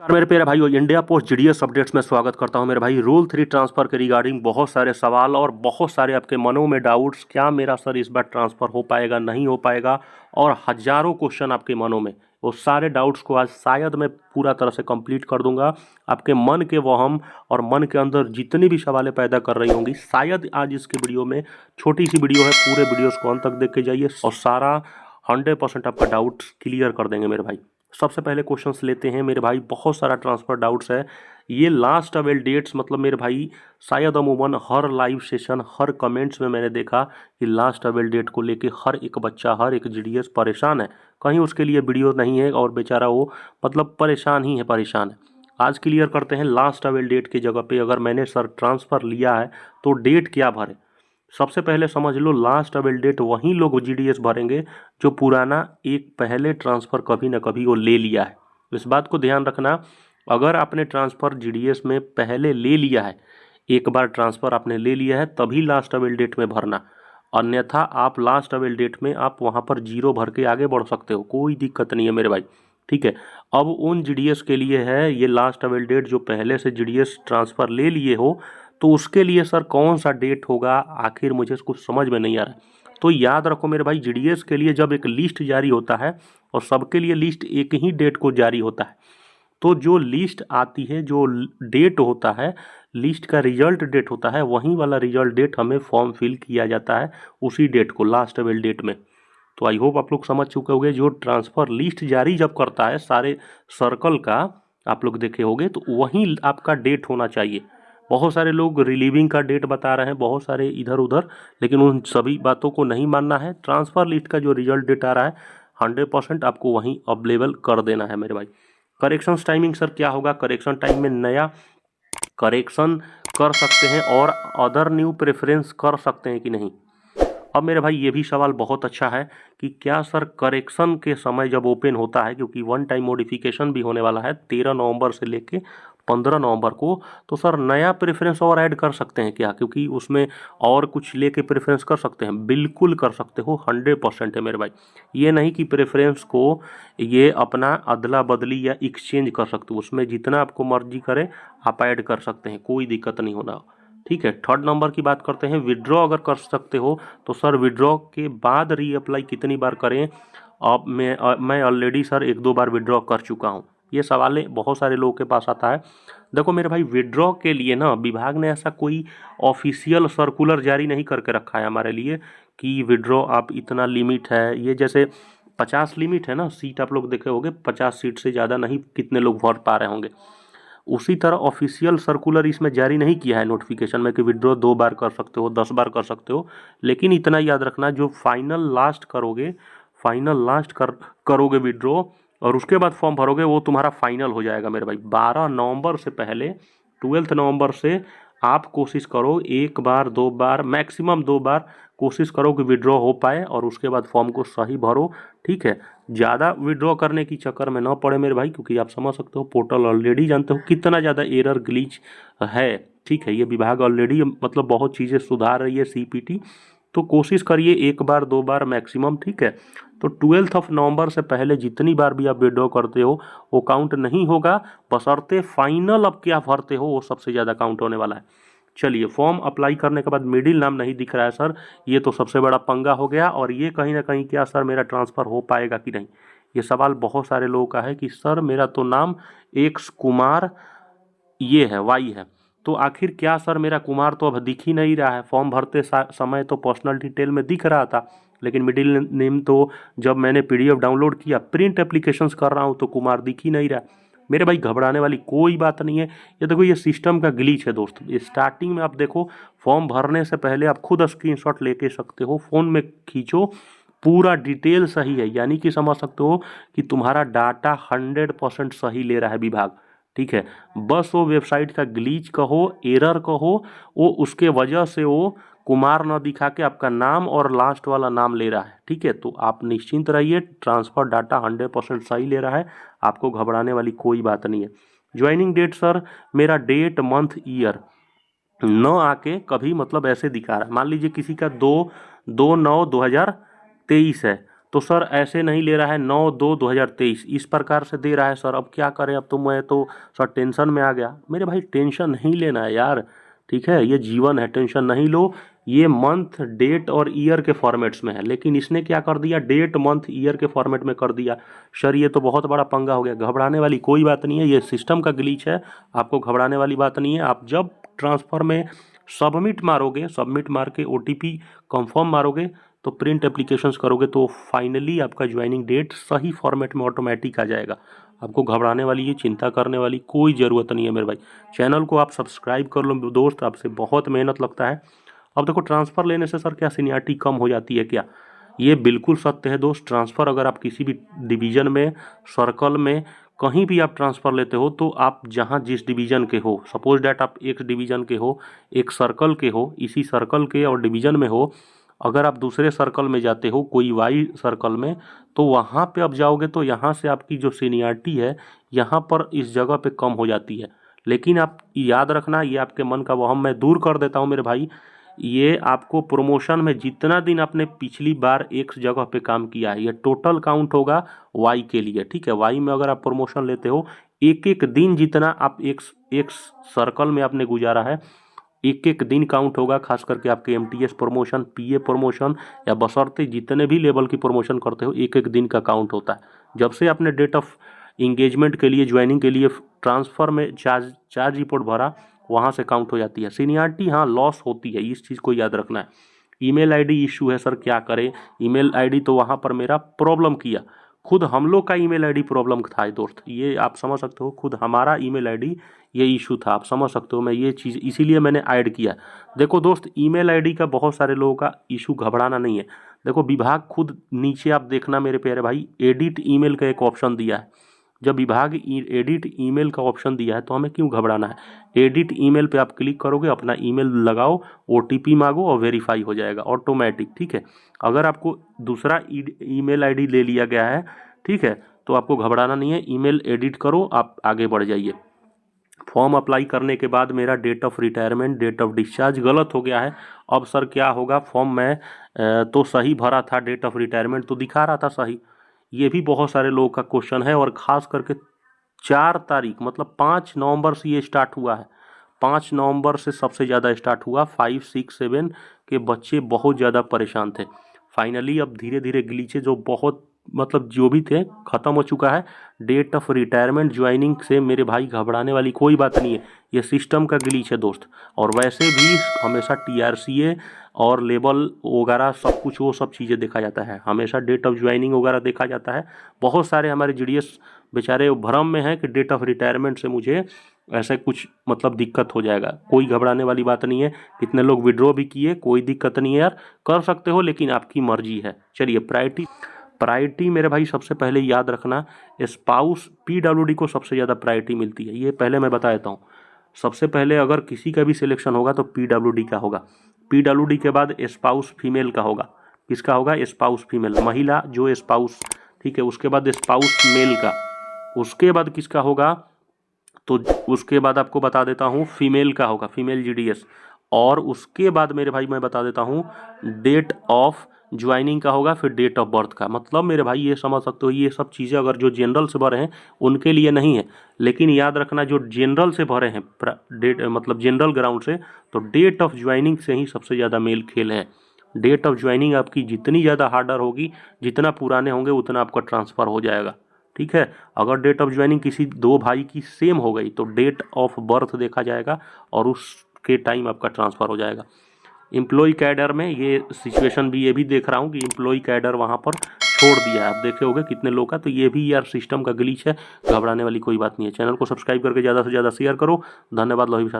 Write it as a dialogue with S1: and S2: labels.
S1: नमस्कार मेरे प्यारे भाइयों, इंडिया पोस्ट जीडीएस अपडेट्स में स्वागत करता हूं मेरे भाई। रूल 3 ट्रांसफर के रिगार्डिंग बहुत सारे सवाल और बहुत सारे आपके मनों में डाउट्स, क्या मेरा सर इस बार ट्रांसफर हो पाएगा नहीं हो पाएगा, और हजारों क्वेश्चन आपके मनों में, वो सारे डाउट्स को आज शायद मैं पूरा तरह से कंप्लीट कर दूंगा। आपके मन के वहम और मन के अंदर जितनी भी सवालें पैदा कर रही होंगी, शायद आज इसके वीडियो में, छोटी सी वीडियो है, पूरे वीडियोस को अंत तक देख के जाइए और सारा 100% आपका डाउट्स क्लियर कर देंगे मेरे भाई। सबसे पहले क्वेश्चंस लेते हैं मेरे भाई। बहुत सारा ट्रांसफर डाउट्स है। ये लास्ट अवेल डेट्स, मतलब मेरे भाई शायद अमूमन हर लाइव सेशन, हर कमेंट्स में मैंने देखा कि लास्ट अवेल डेट को लेके हर एक बच्चा, हर एक जीडीएस परेशान है। कहीं उसके लिए वीडियो नहीं है और बेचारा वो मतलब परेशान ही है, परेशान है। आज क्लियर करते हैं लास्ट अवेल डेट की जगह पे अगर मैंने सर ट्रांसफ़र लिया है तो डेट क्या भरे। सबसे पहले समझ लो, लास्ट अवेल डेट वहीं लोग जीडीएस भरेंगे जो पुराना एक पहले ट्रांसफ़र कभी ना कभी वो ले लिया है। इस बात को ध्यान रखना, अगर आपने ट्रांसफ़र जीडीएस में पहले ले लिया है, एक बार ट्रांसफ़र आपने ले लिया है, तभी लास्ट अवेल डेट में भरना। अन्यथा आप लास्ट अवेल डेट में आप वहाँ पर जीरो भर के आगे बढ़ सकते हो, कोई दिक्कत नहीं है मेरे भाई। ठीक है, अब उन जीडीएस के लिए है ये लास्ट अवेल डेट जो पहले से जीडीएस ट्रांसफ़र ले लिए हो, तो उसके लिए सर कौन सा डेट होगा, आखिर मुझे कुछ समझ में नहीं आ रहा है। तो याद रखो मेरे भाई, जीडीएस के लिए जब एक लिस्ट जारी होता है और सबके लिए लिस्ट एक ही डेट को जारी होता है, तो जो लिस्ट आती है, जो डेट होता है, लिस्ट का रिजल्ट डेट होता है, वहीं वाला रिजल्ट डेट हमें फॉर्म फिल किया जाता है उसी डेट को, लास्ट अवेल डेट में। तो आई होप आप लोग समझ चुके होंगे, जो ट्रांसफ़र लिस्ट जारी जब करता है सारे सर्कल का, आप लोग देखे होंगे, तो वहीं आपका डेट होना चाहिए। बहुत सारे लोग रिलीविंग का डेट बता रहे हैं, बहुत सारे इधर उधर, लेकिन उन सभी बातों को नहीं मानना है। ट्रांसफ़र लिस्ट का जो रिजल्ट डेट आ रहा है 100% आपको वहीं अवेलेबल कर देना है मेरे भाई। करेक्शन टाइमिंग सर क्या होगा? करेक्शन टाइम में नया करेक्शन कर सकते हैं और अदर न्यू प्रेफरेंस कर सकते हैं कि नहीं। अब मेरे भाई ये भी सवाल बहुत अच्छा है कि क्या सर करेक्शन के समय जब ओपन होता है, क्योंकि वन टाइम मॉडिफिकेशन भी होने वाला है 13 नवंबर से लेके 15 नवंबर को, तो सर नया प्रेफरेंस और ऐड कर सकते हैं क्या? क्योंकि उसमें और कुछ लेके प्रेफरेंस कर सकते हैं, बिल्कुल कर सकते हो, 100% है मेरे भाई। ये नहीं कि प्रेफरेंस को ये अपना अदला बदली या एक्सचेंज कर सकते हो, उसमें जितना आपको मर्जी करे आप ऐड कर सकते हैं, कोई दिक्कत नहीं होना। ठीक है, थर्ड नंबर की बात करते हैं। विड्रॉ अगर कर सकते हो तो सर विड्रॉ के बाद रीअप्लाई कितनी बार करें? अब मैं ऑलरेडी सर 1-2 बार विड्रॉ कर चुका हूँ। ये सवाल बहुत सारे लोगों के पास आता है। देखो मेरे भाई, विड्रॉ के लिए ना विभाग ने ऐसा कोई ऑफिशियल सर्कुलर जारी नहीं करके रखा है हमारे लिए कि विड्रॉ आप इतना लिमिट है। ये जैसे 50 लिमिट है ना सीट, आप लोग देखे होंगे, 50 सीट से ज़्यादा नहीं कितने लोग वोट पा रहे होंगे। उसी तरह ऑफिशियल सर्कुलर इसमें जारी नहीं किया है नोटिफिकेशन में कि विड्रॉ 2 बार कर सकते हो, 10 बार कर सकते हो। लेकिन इतना याद रखना, जो फाइनल लास्ट करोगे, करोगे विड्रॉ और उसके बाद फॉर्म भरोगे, वो तुम्हारा फाइनल हो जाएगा मेरे भाई। 12 नवंबर से पहले, 12 नवंबर से आप कोशिश करो, 1 बार 2 बार, मैक्सिमम 2 बार कोशिश करो कि विड्रॉ हो पाए और उसके बाद फॉर्म को सही भरो। ठीक है, ज़्यादा विड्रॉ करने की चक्कर में ना पड़े मेरे भाई, क्योंकि आप समझ सकते हो पोर्टल ऑलरेडी जानते हो कितना ज़्यादा एरर ग्लिच है। ठीक है, ये विभाग ऑलरेडी मतलब बहुत चीज़ें सुधार रही है सीपीटी, तो कोशिश करिए 1 बार 2 बार मैक्सिमम। ठीक है, तो 12 नवंबर से पहले जितनी बार भी आप विड्रॉ करते हो वो काउंट नहीं होगा, बशर्ते फाइनल अब क्या भरते हो वो सबसे ज़्यादा काउंट होने वाला है। चलिए, फॉर्म अप्लाई करने के बाद मिडिल नाम नहीं दिख रहा है सर, ये तो सबसे बड़ा पंगा हो गया। और ये कहीं ना कहीं क्या सर मेरा ट्रांसफ़र हो पाएगा कि नहीं, ये सवाल बहुत सारे लोगों का है कि सर मेरा तो नाम एक्स कुमार ये है, वाई है, तो आखिर क्या सर मेरा कुमार तो अब दिख ही नहीं रहा है। फॉर्म भरते समय तो पर्सनल डिटेल में दिख रहा था, लेकिन मिडिल नेम तो जब मैंने पीडीएफ डाउनलोड किया, प्रिंट एप्लीकेशंस कर रहा हूँ, तो कुमार दिख ही नहीं रहा। मेरे भाई घबराने वाली कोई बात नहीं है, ये देखो ये सिस्टम का ग्लिच है दोस्तों। स्टार्टिंग में आप देखो, फॉर्म भरने से पहले आप खुद स्क्रीनशॉट लेके सकते हो, फ़ोन में खींचो, पूरा डिटेल सही है, यानी कि समझ सकते हो कि तुम्हारा डाटा 100% सही ले रहा है विभाग। ठीक है, बस वो वेबसाइट का ग्लिच कहो, एरर कहो, वो उसके वजह से वो कुमार न दिखा के आपका नाम और लास्ट वाला नाम ले रहा है। ठीक है, तो आप निश्चिंत रहिए, ट्रांसफ़र डाटा 100% सही ले रहा है, आपको घबराने वाली कोई बात नहीं है। ज्वाइनिंग डेट सर मेरा डेट मंथ ईयर न आके कभी मतलब ऐसे दिखा रहा है, मान लीजिए किसी का 2/9/2023 है, तो सर ऐसे नहीं ले रहा है, 9/2/2023 इस प्रकार से दे रहा है सर। अब क्या करें, अब तो मैं तो सर टेंशन में आ गया। मेरे भाई टेंशन नहीं लेना है यार, ठीक है, ये जीवन है, टेंशन नहीं लो। ये मंथ, डेट और ईयर के फॉर्मेट्स में है, लेकिन इसने क्या कर दिया, डेट, मंथ, ईयर के फॉर्मेट में कर दिया। सर ये तो बहुत बड़ा पंगा हो गया। घबराने वाली कोई बात नहीं है, ये सिस्टम का ग्लिच है, आपको घबराने वाली बात नहीं है। आप जब ट्रांसफ़र में सबमिट मारोगे, सबमिट मार के OTP कंफर्म मारोगे, तो प्रिंट एप्लीकेशंस करोगे, तो फाइनली आपका ज्वाइनिंग डेट सही फॉर्मेट में ऑटोमेटिक आ जाएगा। आपको घबराने वाली, ये चिंता करने वाली कोई ज़रूरत नहीं है मेरे भाई। चैनल को आप सब्सक्राइब कर लो दोस्त, आपसे बहुत मेहनत लगता है। अब देखो, ट्रांसफ़र लेने से सर क्या सीनियरिटी कम हो जाती है क्या? ये बिल्कुल सत्य है दोस्त। ट्रांसफ़र अगर आप किसी भी डिवीज़न में, सर्कल में, कहीं भी आप ट्रांसफ़र लेते हो, तो आप जहाँ जिस डिवीज़न के हो, सपोज डैट आप एक डिवीज़न के हो, एक सर्कल के हो, इसी सर्कल के और डिवीज़न में हो, अगर आप दूसरे सर्कल में जाते हो, कोई वाई सर्कल में, तो वहाँ पे आप जाओगे तो यहाँ से आपकी जो सीनियरिटी है, यहाँ पर इस जगह पे कम हो जाती है। लेकिन आप याद रखना, ये आपके मन का वहम मैं दूर कर देता हूँ मेरे भाई। ये आपको प्रमोशन में जितना दिन आपने पिछली बार एक जगह पे काम किया है, ये टोटल काउंट होगा वाई के लिए, ठीक है। वाई में अगर आप प्रमोशन लेते हो, एक एक दिन जितना आप एक सर्कल में आपने गुजारा है, एक एक दिन काउंट होगा। खास करके आपके MTS प्रमोशन, PA प्रमोशन, या बशर्ते जितने भी लेवल की प्रमोशन करते हो, एक एक दिन का काउंट होता है। जब से आपने डेट ऑफ इंगेजमेंट के लिए, ज्वाइनिंग के लिए ट्रांसफ़र में चार्ज रिपोर्ट भरा, वहाँ से काउंट हो जाती है सीनियरिटी। हाँ, लॉस होती है, इस चीज़ को याद रखना है। ईमेल आईडी इशू है सर, क्या करें? ईमेल आईडी तो वहाँ पर मेरा प्रॉब्लम किया, खुद हम लोग का ईमेल आईडी प्रॉब्लम था दोस्त, ये आप समझ सकते हो। खुद हमारा ईमेल आईडी ये इशू था, आप समझ सकते हो। मैं ये चीज़ इसीलिए मैंने ऐड किया। देखो दोस्त, ईमेल आईडी का बहुत सारे लोगों का इशू, घबराना नहीं है। देखो, विभाग खुद नीचे आप देखना मेरे प्यारे भाई, एडिट ईमेल का एक ऑप्शन दिया है। जब विभाग एडिट ईमेल का ऑप्शन दिया है, तो हमें क्यों घबराना है? एडिट ईमेल पे आप क्लिक करोगे, अपना ईमेल लगाओ, OTP मांगो और वेरीफाई हो जाएगा ऑटोमेटिक, ठीक है। अगर आपको दूसरा ईमेल आईडी ले लिया गया है, ठीक है, तो आपको घबराना नहीं है, ईमेल एडिट करो, आप आगे बढ़ जाइए। फॉर्म अप्लाई करने के बाद मेरा date of retirement, date of discharge गलत हो गया है। अब सर क्या होगा? फॉर्म में तो सही भरा था, डेट ऑफ रिटायरमेंट तो दिखा रहा था सही। ये भी बहुत सारे लोगों का क्वेश्चन है, और ख़ास करके 4 तारीख, मतलब 5 नवंबर से ये स्टार्ट हुआ है। 5 नवंबर से सबसे ज़्यादा स्टार्ट हुआ। 5, 6, 7 के बच्चे बहुत ज़्यादा परेशान थे। फाइनली अब धीरे धीरे ग्लिचे जो बहुत, मतलब जो भी थे, ख़त्म हो चुका है। डेट ऑफ रिटायरमेंट ज्वाइनिंग से मेरे भाई घबराने वाली कोई बात नहीं है, ये सिस्टम का ग्लिच है दोस्त। और वैसे भी हमेशा TRCA और लेबल वगैरह सब कुछ, वो सब चीज़ें देखा जाता है, हमेशा डेट ऑफ ज्वाइनिंग वगैरह देखा जाता है। बहुत सारे हमारे GDS बेचारे भ्रम में हैं कि डेट ऑफ रिटायरमेंट से मुझे ऐसे कुछ मतलब दिक्कत हो जाएगा। कोई घबराने वाली बात नहीं है। कितने लोग विड्रॉ भी किए, कोई दिक्कत नहीं है यार, कर सकते हो, लेकिन आपकी मर्जी है। चलिए, प्रायोरिटी मेरे भाई सबसे पहले याद रखना, स्पाउस PWD को सबसे ज़्यादा प्रायोरिटी मिलती है, ये पहले मैं बता देता हूँ। सबसे पहले अगर किसी का भी सिलेक्शन होगा तो PWD का होगा। PWD के बाद स्पाउस फीमेल का होगा। किसका होगा? स्पाउस फीमेल, महिला जो स्पाउस, ठीक है। उसके बाद स्पाउस मेल का। उसके बाद किसका होगा? तो उसके बाद आपको बता देता हूँ, फीमेल का होगा, फीमेल GDS। और उसके बाद मेरे भाई मैं बता देता हूँ, डेट ऑफ ज्वाइनिंग का होगा, फिर डेट ऑफ बर्थ का। मतलब मेरे भाई ये समझ सकते हो, ये सब चीज़ें अगर जो जनरल से भरे हैं उनके लिए नहीं है, लेकिन याद रखना जो जनरल से भरे हैं, डेट मतलब जनरल ग्राउंड से, तो डेट ऑफ ज्वाइनिंग से ही सबसे ज़्यादा मेल खेल है। डेट ऑफ ज्वाइनिंग आपकी जितनी ज़्यादा हार्डर होगी, जितना पुराने होंगे उतना आपका ट्रांसफ़र हो जाएगा, ठीक है। अगर डेट ऑफ ज्वाइनिंग किसी 2 भाई की सेम हो गई तो डेट ऑफ बर्थ देखा जाएगा और उसके टाइम आपका ट्रांसफ़र हो जाएगा। एम्प्लॉय कैडर में ये सिचुएशन भी, ये भी देख रहा हूँ कि एम्प्लॉय कैडर वहाँ पर छोड़ दिया है, आप देखे होंगे कितने लोग का। तो ये भी यार सिस्टम का ग्लिच है, घबराने वाली कोई बात नहीं है। चैनल को सब्सक्राइब करके ज़्यादा से ज़्यादा शेयर करो। धन्यवाद लोही साथ।